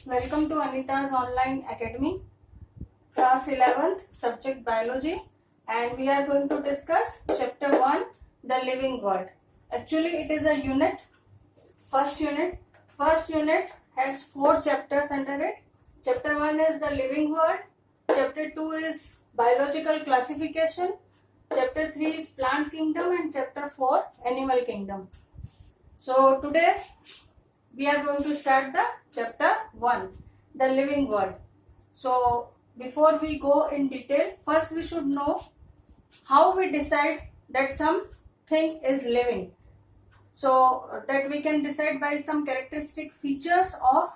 Welcome to Anita's Online Academy, Class 11th, Subject Biology, and we are going to discuss Chapter 1, The Living World. Actually, it is a unit, first unit. First unit has 4 chapters under it. Chapter 1 is The Living World, Chapter 2 is Biological Classification, Chapter 3 is Plant Kingdom, and Chapter 4, Animal Kingdom. So, today we are going to start the chapter 1, the living world. So before we go in detail, first we should know how we decide that something is living. So that we can decide by some characteristic features of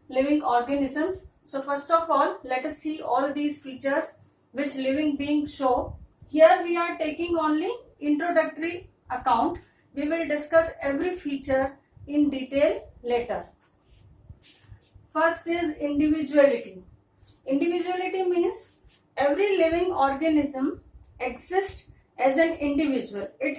living organisms. So first of all, let us see all these features which living beings show. Here we are taking only introductory account. We will discuss every feature in detail later. First is individuality. Individuality means every living organism exists as an individual. It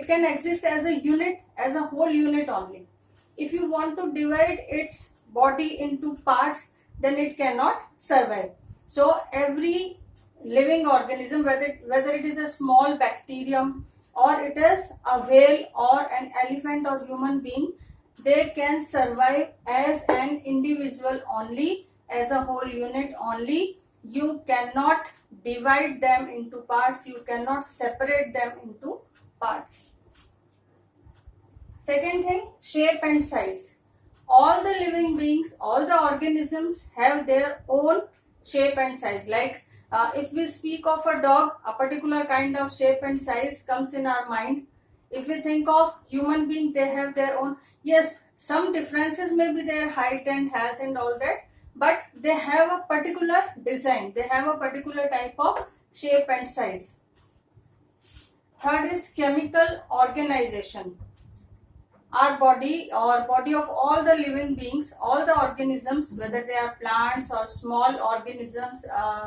can exist as a unit, as a whole unit only. If you want to divide its body into parts, then it cannot survive. So every living organism, whether it is a small bacterium or it is a whale or an elephant or human being, they can survive as an individual only, as a whole unit only. You cannot divide them into parts, you cannot separate them into parts. Second thing, shape and size. All the living beings, all the organisms have their own shape and size. Like if we speak of a dog, a particular kind of shape and size comes in our mind. If we think of human being, they have their own. Yes, some differences may be their height and health and all that, but they have a particular design. They have a particular type of shape and size. Third is chemical organization. Our body or body of all the living beings, all the organisms, whether they are plants or small organisms,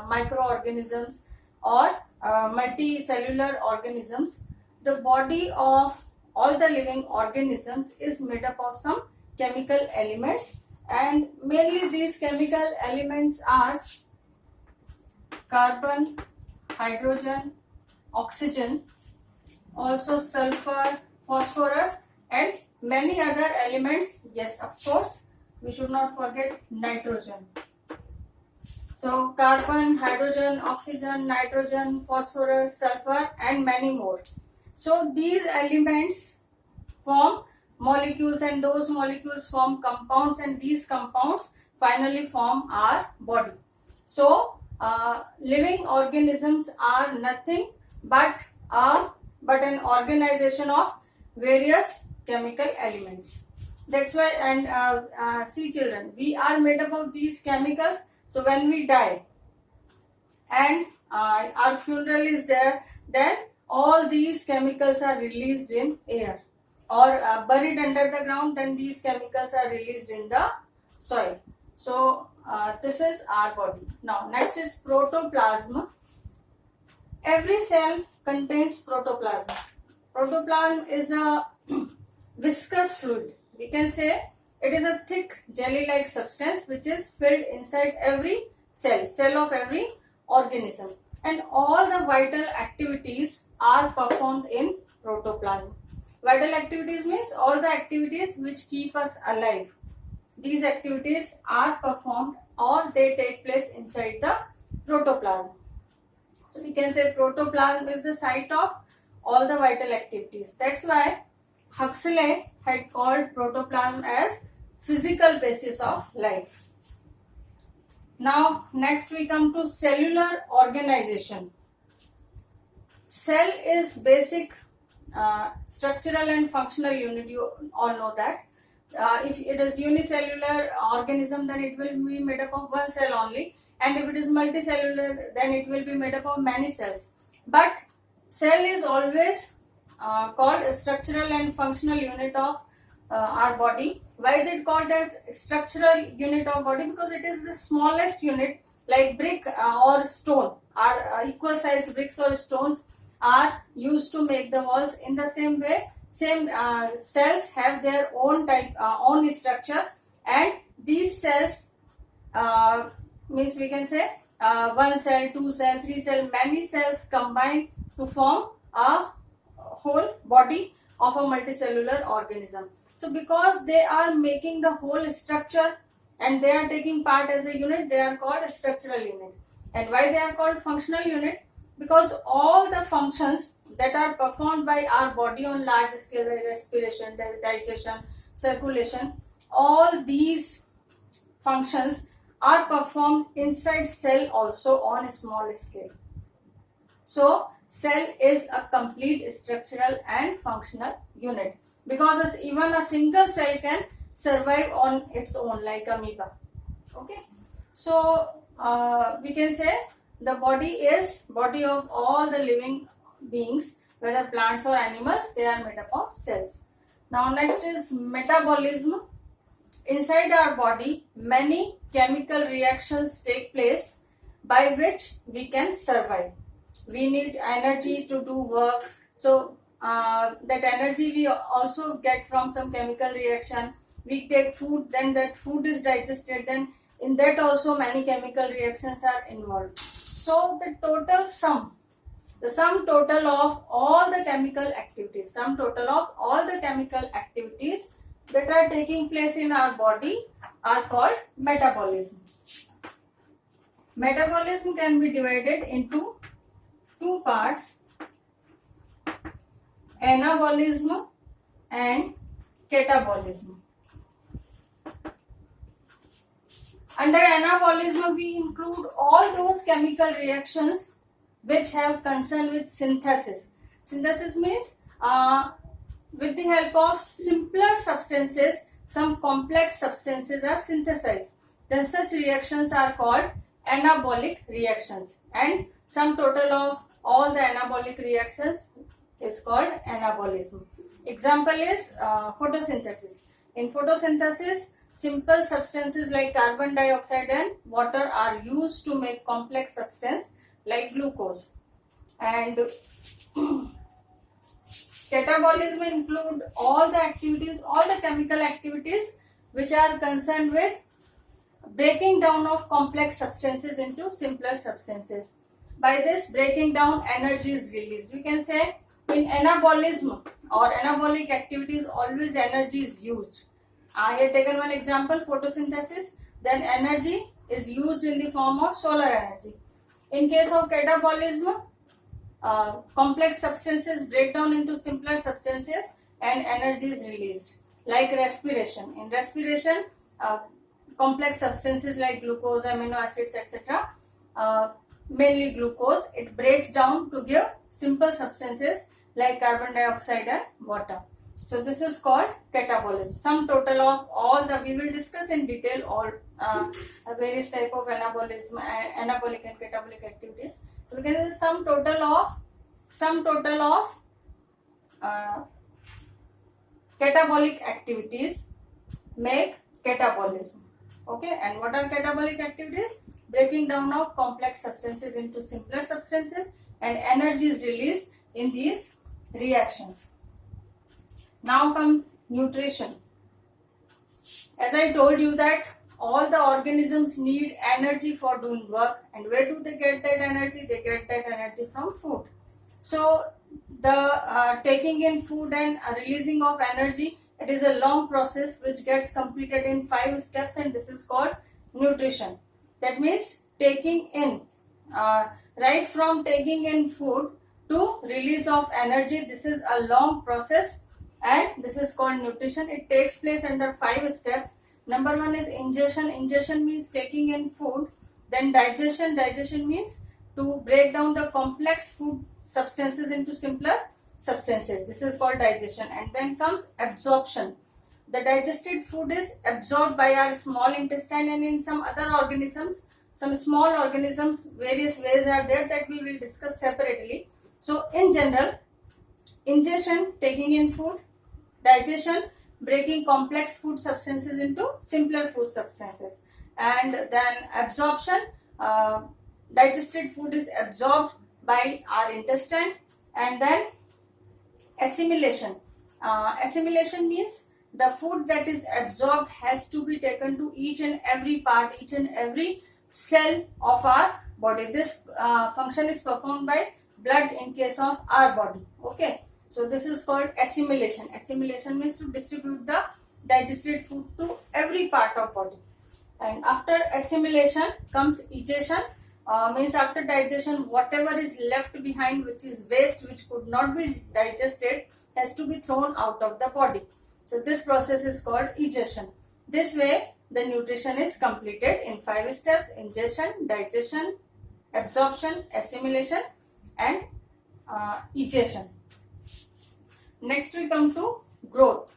microorganisms or multicellular organisms, the body of all the living organisms is made up of some chemical elements, and mainly these chemical elements are carbon, hydrogen, oxygen, also sulfur, phosphorus and many other elements. Yes, of course, we should not forget nitrogen. So carbon, hydrogen, oxygen, nitrogen, phosphorus, sulfur and many more. So these elements form molecules and those molecules form compounds, and these compounds finally form our body. So living organisms are nothing but an organization of various chemical elements. That's why, and see children, we are made up of these chemicals. So when we die and our funeral is there, then all these chemicals are released in air, or buried under the ground, then these chemicals are released in the soil. So this is our body. Now next is protoplasm. Every cell contains protoplasm. Protoplasm is a viscous fluid. We can say it is a thick jelly-like substance which is filled inside every cell of every organism, and all the vital activities are performed in protoplasm. Vital activities means all the activities which keep us alive. These activities are performed or they take place inside the protoplasm. So we can say protoplasm is the site of all the vital activities. That's why Huxley had called protoplasm as physical basis of life. Now next we come to cellular organization. Cell is basic structural and functional unit. You all know that. If it is unicellular organism, then it will be made up of one cell only, and if it is multicellular, then it will be made up of many cells. But cell is always called a structural and functional unit of our body. Why is it called as structural unit of body? Because it is the smallest unit, like brick or stone. Our equal size bricks or stones are used to make the walls. In the same way, cells have their own type, own structure, and these cells means we can say one cell, two cell, three cell, many cells combine to form a whole body of a multicellular organism. So because they are making the whole structure and they are taking part as a unit, they are called a structural unit. And why they are called functional unit? Because all the functions that are performed by our body on large scale, like respiration, digestion, circulation, all these functions are performed inside cell also on a small scale. So cell is a complete structural and functional unit, because even a single cell can survive on its own, like amoeba. Okay, so we can say the body is body of all the living beings, whether plants or animals. They are made up of cells. Now next is metabolism. Inside our body, many chemical reactions take place by which we can survive. We need energy to do work, so that energy we also get from some chemical reaction. We take food, then that food is digested, then in that also many chemical reactions are involved. So the sum total of all the chemical activities, that are taking place in our body are called metabolism. Metabolism can be divided into two parts: anabolism and catabolism. Under anabolism, we include all those chemical reactions which have concern with synthesis. Synthesis means with the help of simpler substances, some complex substances are synthesized. Then such reactions are called anabolic reactions, and sum total of all the anabolic reactions is called anabolism. Example is photosynthesis. In photosynthesis, simple substances like carbon dioxide and water are used to make complex substance like glucose. And catabolism include all the chemical activities which are concerned with breaking down of complex substances into simpler substances. By this breaking down, energy is released. We can say in anabolism or anabolic activities, always energy is used. I have taken one example, photosynthesis. Then energy is used in the form of solar energy. In case of catabolism, complex substances break down into simpler substances and energy is released. Like respiration. In respiration, complex substances like glucose, amino acids, etc., mainly glucose, it breaks down to give simple substances like carbon dioxide and water. So this is called catabolism. Sum total of all we will discuss in detail all various type of anabolism, anabolic and catabolic activities. So we can say sum total of catabolic activities make catabolism. Okay, and what are catabolic activities? Breaking down of complex substances into simpler substances, and energy is released in these reactions. Now come nutrition. As I told you that all the organisms need energy for doing work, and where do they get that energy? They get that energy from food. So the taking in food and releasing of energy, it is a long process which gets completed in 5 steps, and this is called nutrition. That means taking in, right from taking in food to release of energy, this is a long process and this is called nutrition. It takes place under 5 steps. Number 1 is ingestion. Ingestion means taking in food. Then digestion. Digestion means to break down the complex food substances into simpler substances. This is called digestion. And then comes absorption. The digested food is absorbed by our small intestine, and in some other organisms, some small organisms, various ways are there that we will discuss separately. So in general, ingestion, taking in food; digestion, breaking complex food substances into simpler food substances; and then absorption, digested food is absorbed by our intestine; and then assimilation. Assimilation means the food that is absorbed has to be taken to each and every part, each and every cell of our body. This function is performed by blood in case of our body. Okay, so this is called assimilation. Assimilation means to distribute the digested food to every part of body. And after assimilation comes egestion. Means after digestion, whatever is left behind, which is waste, which could not be digested, has to be thrown out of the body. So this process is called egestion. This way the nutrition is completed in 5 steps: ingestion, digestion, absorption, assimilation, and egestion. Next we come to growth.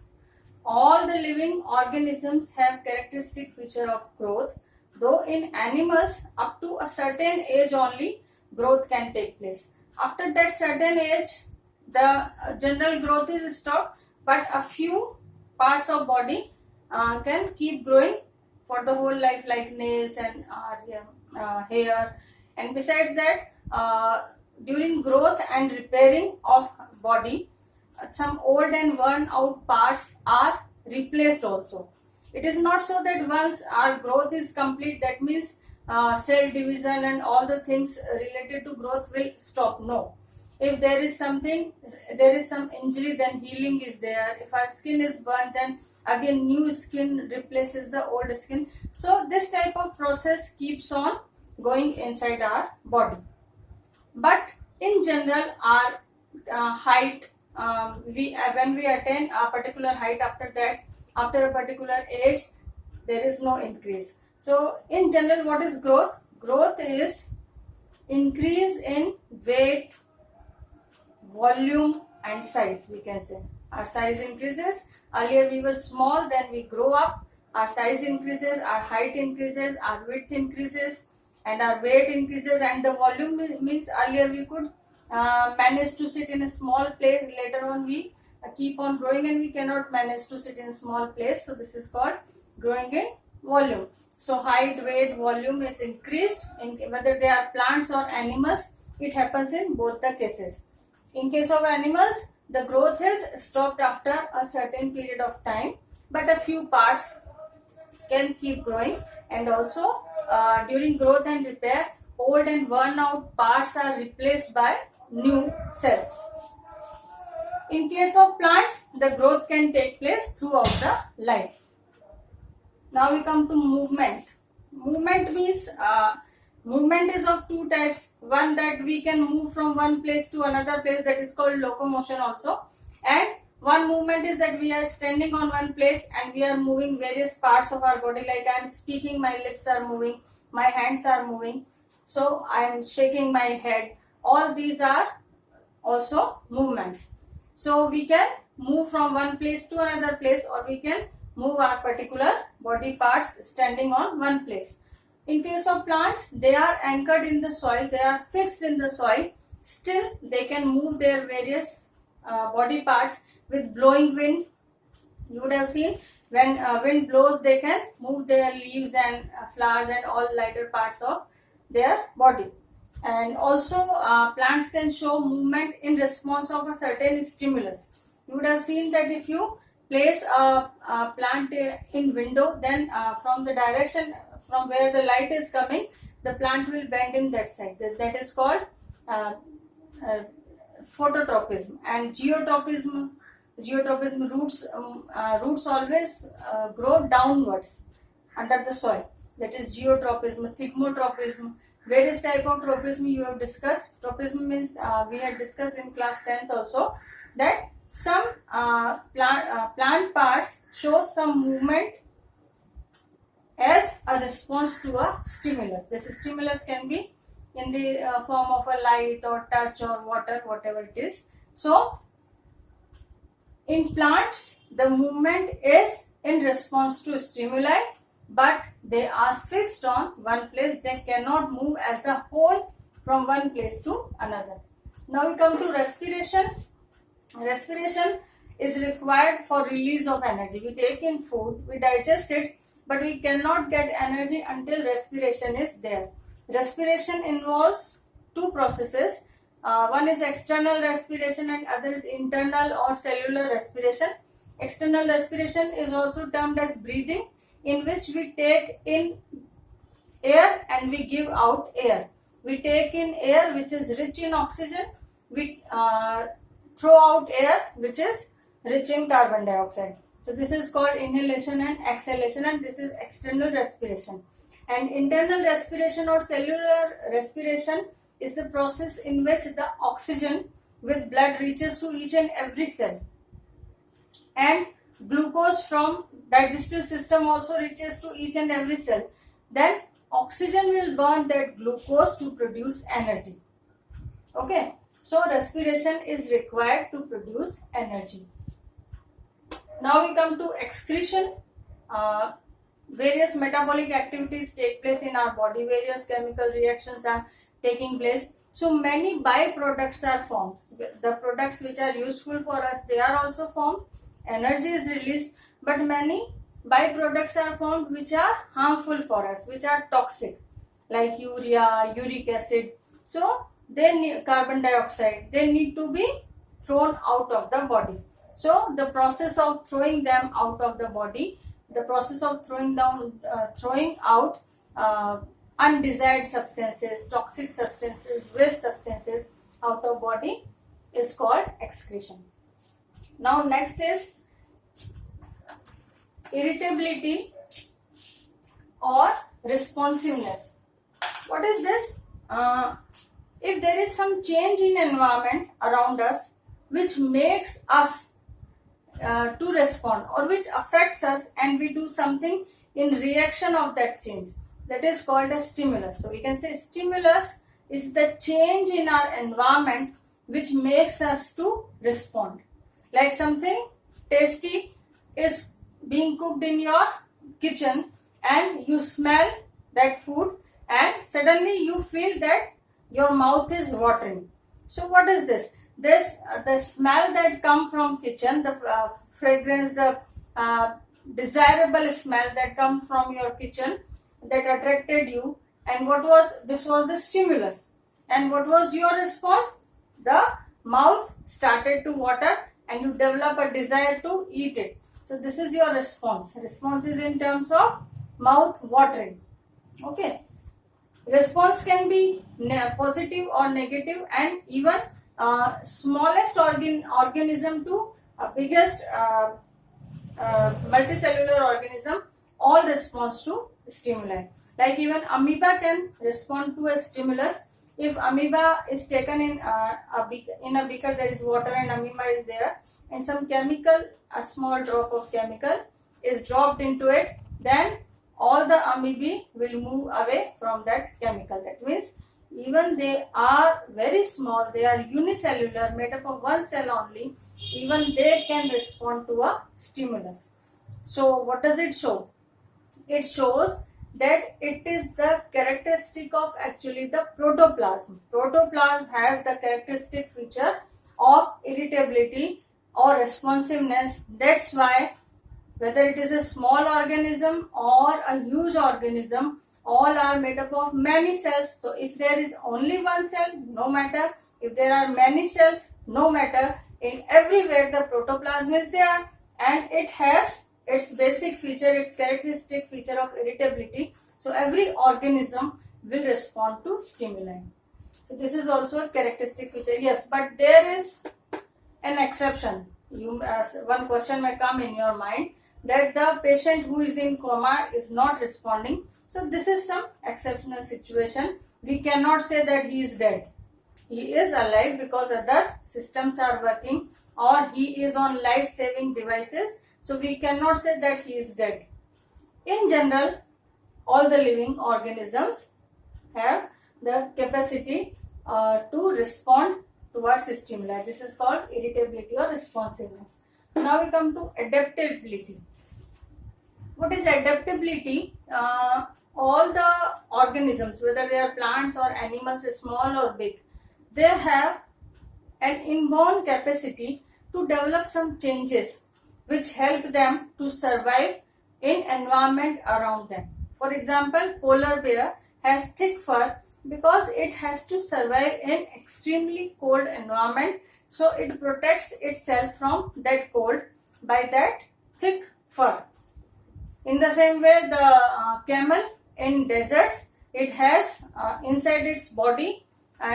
All the living organisms have characteristic feature of growth, though in animals up to a certain age only growth can take place. After that certain age, the general growth is stopped, but a few parts of body can keep growing for the whole life, like nails and hair. And besides that, during growth and repairing of body, some old and worn out parts are replaced also. It is not so that once our growth is complete, that means cell division and all the things related to growth will stop. No. If there is something, there is some injury, then healing is there. If our skin is burnt, then again new skin replaces the old skin. So this type of process keeps on going inside our body. But in general, our height, when we attain a particular height, after a particular age, there is no increase. So in general, what is growth? Growth is increase in weight, volume, and size. We can say our size increases. Earlier we were small, then we grow up, our size increases, our height increases, our width increases, and our weight increases. And the volume means earlier we could manage to sit in a small place. Later on we keep on growing and we cannot manage to sit in a small place. So this is called growing in volume. So height, weight, volume is increased. Whether they are plants or animals, it happens in both the cases. In case of animals, the growth is stopped after a certain period of time, but a few parts can keep growing. And also during growth and repair, old and worn out parts are replaced by new cells. In case of plants, the growth can take place throughout the life. Now we come to movement. Movement means movement is of two types. One, that we can move from one place to another place, that is called locomotion also. And one movement is that we are standing on one place and we are moving various parts of our body. Like I am speaking, my lips are moving, my hands are moving, so I am shaking my head. All these are also movements. So we can move from one place to another place, or we can move our particular body parts standing on one place. In case of plants, they are anchored in the soil, they are fixed in the soil. Still, they can move their various body parts with blowing wind. You would have seen when wind blows, they can move their leaves and flowers and all lighter parts of their body. And also plants can show movement in response of a certain stimulus. You would have seen that if you place a plant in window, then from the direction from where the light is coming, the plant will bend in that side. That is called phototropism. And geotropism roots always grow downwards under the soil. That is geotropism. Thigmotropism, various type of tropism you have discussed. Tropism means we had discussed in class 10th also, that some plant parts show some movement as a response to a stimulus. This stimulus can be in the form of a light or touch or water, whatever it is. So in plants, the movement is in response to stimuli, but they are fixed on one place. They cannot move as a whole from one place to another. Now we come to respiration. Respiration is required for release of energy. We take in food, we digest it, but we cannot get energy until respiration is there. Respiration involves two processes. One is external respiration and other is internal or cellular respiration. External respiration is also termed as breathing, in which we take in air and we give out air. We take in air which is rich in oxygen, we throw out air which is rich in carbon dioxide. So this is called inhalation and exhalation, and this is external respiration. And internal respiration or cellular respiration is the process in which the oxygen with blood reaches to each and every cell, and glucose from digestive system also reaches to each and every cell. Then oxygen will burn that glucose to produce energy. Okay, so respiration is required to produce energy. Now we come to excretion. Various metabolic activities take place in our body, various chemical reactions are taking place. So many byproducts are formed. The products which are useful for us, they are also formed. Energy is released, but many byproducts are formed which are harmful for us, which are toxic, like urea, uric acid. So they need carbon dioxide, they need to be thrown out of the body. So the process of throwing them out of the body, the process of throwing out undesired substances, toxic substances, waste substances out of body is called excretion. Now next is irritability or responsiveness. What is this? If there is some change in environment around us which makes us to respond, or which affects us and we do something in reaction of that change, that is called a stimulus. So we can say stimulus is the change in our environment which makes us to respond. Like something tasty is being cooked in your kitchen and you smell that food and suddenly you feel that your mouth is watering. So what is this? This the smell that come from kitchen, the fragrance, the desirable smell that come from your kitchen that attracted you, and this was the stimulus. And what was your response? The mouth started to water and you develop a desire to eat it. So this is your response. Response is in terms of mouth watering. Okay. Response can be positive or negative, and even smallest organism to biggest multicellular organism all responds to stimuli. Like even amoeba can respond to a stimulus. If amoeba is taken in a beaker, there is water and amoeba is there, and some chemical, a small drop of chemical is dropped into it, then all the amoebae will move away from that chemical. That means even they are very small, they are unicellular, made up of one cell only, even they can respond to a stimulus. So what does it show? It shows that it is the characteristic of actually the protoplasm. Protoplasm has the characteristic feature of irritability or responsiveness. That's why whether it is a small organism or a huge organism, all are made up of many cells. So if there is only one cell, no matter. If there are many cells, no matter. In everywhere the protoplasm is there, and it has its basic feature, its characteristic feature of irritability. So every organism will respond to stimuli. So this is also a characteristic feature. Yes, but there is an exception. One question may come in your mind, that the patient who is in coma is not responding. So this is some exceptional situation. We cannot say that he is dead. He is alive because other systems are working, or he is on life-saving devices. So we cannot say that he is dead. In general, all the living organisms have the capacity to respond towards stimuli. This is called irritability or responsiveness. Now we come to adaptability. What is adaptability? All the organisms, whether they are plants or animals, small or big, they have an inborn capacity to develop some changes which help them to survive in environment around them. For example, polar bear has thick fur because it has to survive in extremely cold environment. So it protects itself from that cold by by that thick fur. In the same way, the camel in deserts, it has inside its body,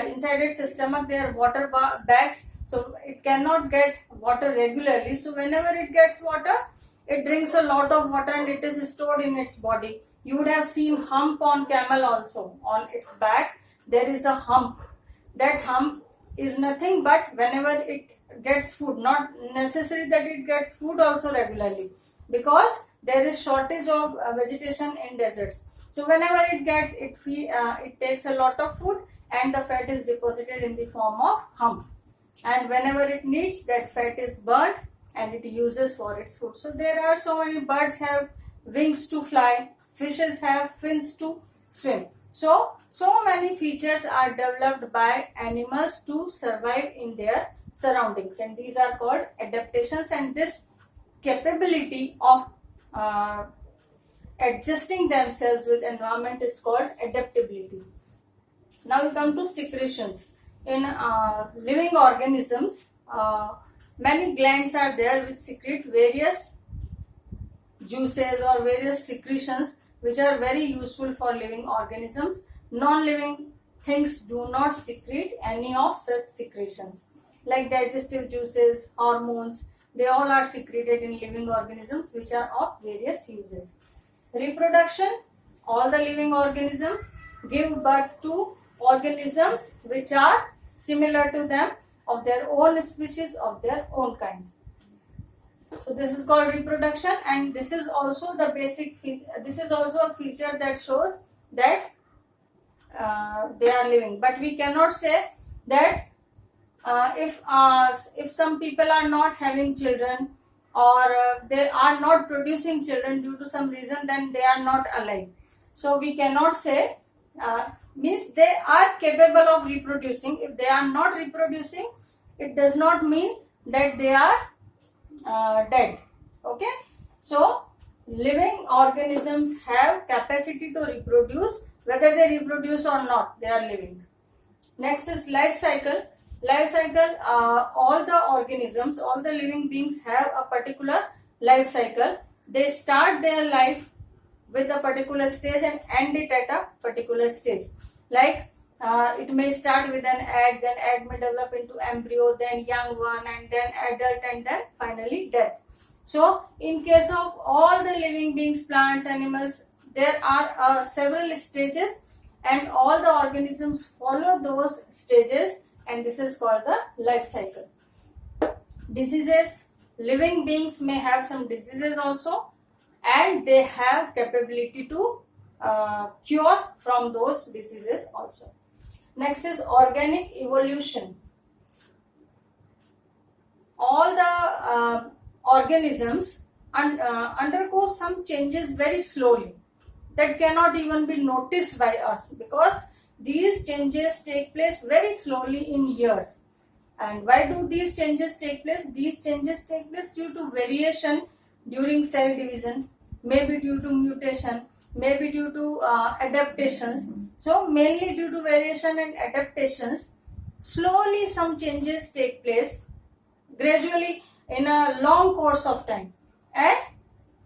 inside its stomach, there are water bags, so it cannot get water regularly. So whenever it gets water, it drinks a lot of water and it is stored in its body. You would have seen hump on camel also. On its back, there is a hump. That hump is nothing but whenever it gets food, not necessary that it gets food also regularly, because there is shortage of vegetation in deserts. So whenever it gets it takes a lot of food and the fat is deposited in the form of hump, and whenever it needs, that fat is burnt and it uses for its food. So there are so many birds have wings to fly, fishes have fins to swim. So many features are developed by animals to survive in their surroundings, and these are called adaptations. And this capability of adjusting themselves with environment is called adaptability. Now we come to secretions. In living organisms, many glands are there which secrete various juices or various secretions which are very useful for living organisms. Non-living things do not secrete any of such secretions, like digestive juices, hormones. They all are secreted in living organisms which are of various uses. Reproduction. All the living organisms give birth to organisms which are similar to them, of their own species, of their own kind. So this is called reproduction, and this is also the basic feature. This is also a feature that shows that they are living. But we cannot say that if some people are not having children, or they are not producing children due to some reason, then they are not alive. So we cannot say, means they are capable of reproducing. If they are not reproducing, it does not mean that they are dead. Okay, so living organisms have capacity to reproduce. Whether they reproduce or not, they are living. Next is life cycle. Life cycle, all the organisms, all the living beings have a particular life cycle. They start their life with a particular stage and end it at a particular stage. Like it may start with an egg, then egg may develop into embryo, then young one, and then adult, and then finally death. So in case of all the living beings, plants, animals, there are several stages, and all the organisms follow those stages, and this is called the life cycle. Diseases. Living beings may have some diseases also, and they have capability to cure from those diseases also. Next is organic evolution. All the organisms undergo some changes very slowly that cannot even be noticed by us, because these changes take place very slowly in years. And why do these changes take place? These changes take place due to variation during cell division, maybe due to mutation, maybe due to adaptations. So mainly due to variation and adaptations, slowly some changes take place gradually in a long course of time, and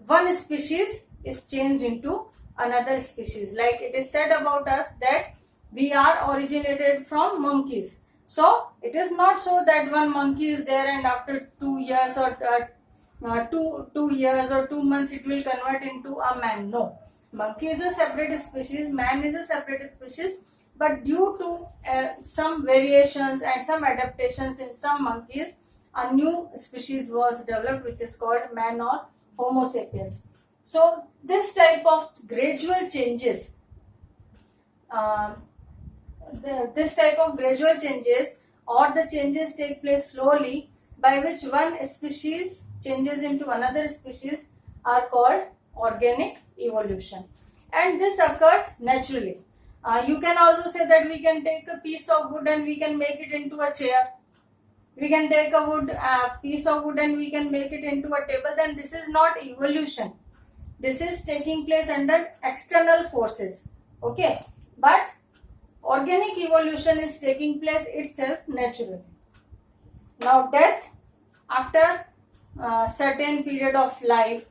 one species is changed into another species. Like it is said about us that we are originated from monkeys. So it is not so that one monkey is there and after 2 years or 2 years or 2 months it will convert into a man. No, monkey is a separate species, man is a separate species, but due to some variations and some adaptations in some monkeys, a new species was developed which is called man or Homo sapiens. So this type of gradual changes, or the changes take place slowly, by which one species changes into another species, are called organic evolution. And this occurs naturally. You can also say that we can take a piece of wood and we can make it into a chair. We can take a piece of wood and we can make it into a table. Then this is not evolution. This is taking place under external forces. Okay, but organic evolution is taking place itself naturally. Now death. After certain period of life,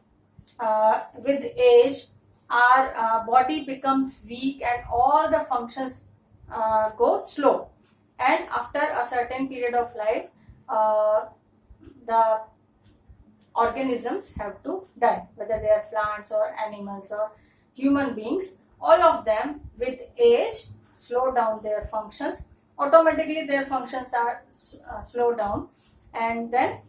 with age, our body becomes weak and all the functions go slow. And after a certain period of life, the organisms have to die, whether they are plants or animals or human beings. All of them with age slow down their functions. Automatically their functions are slow down, and then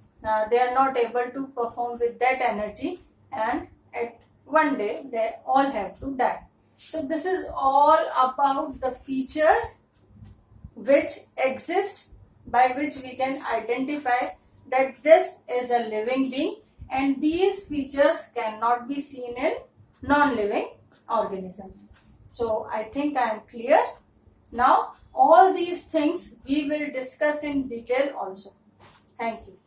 they are not able to perform with that energy, and at one day they all have to die. So this is all about the features which exist, by which we can identify that this is a living being, and these features cannot be seen in non-living organisms. So I think I am clear. Now all these things we will discuss in detail also. Thank you.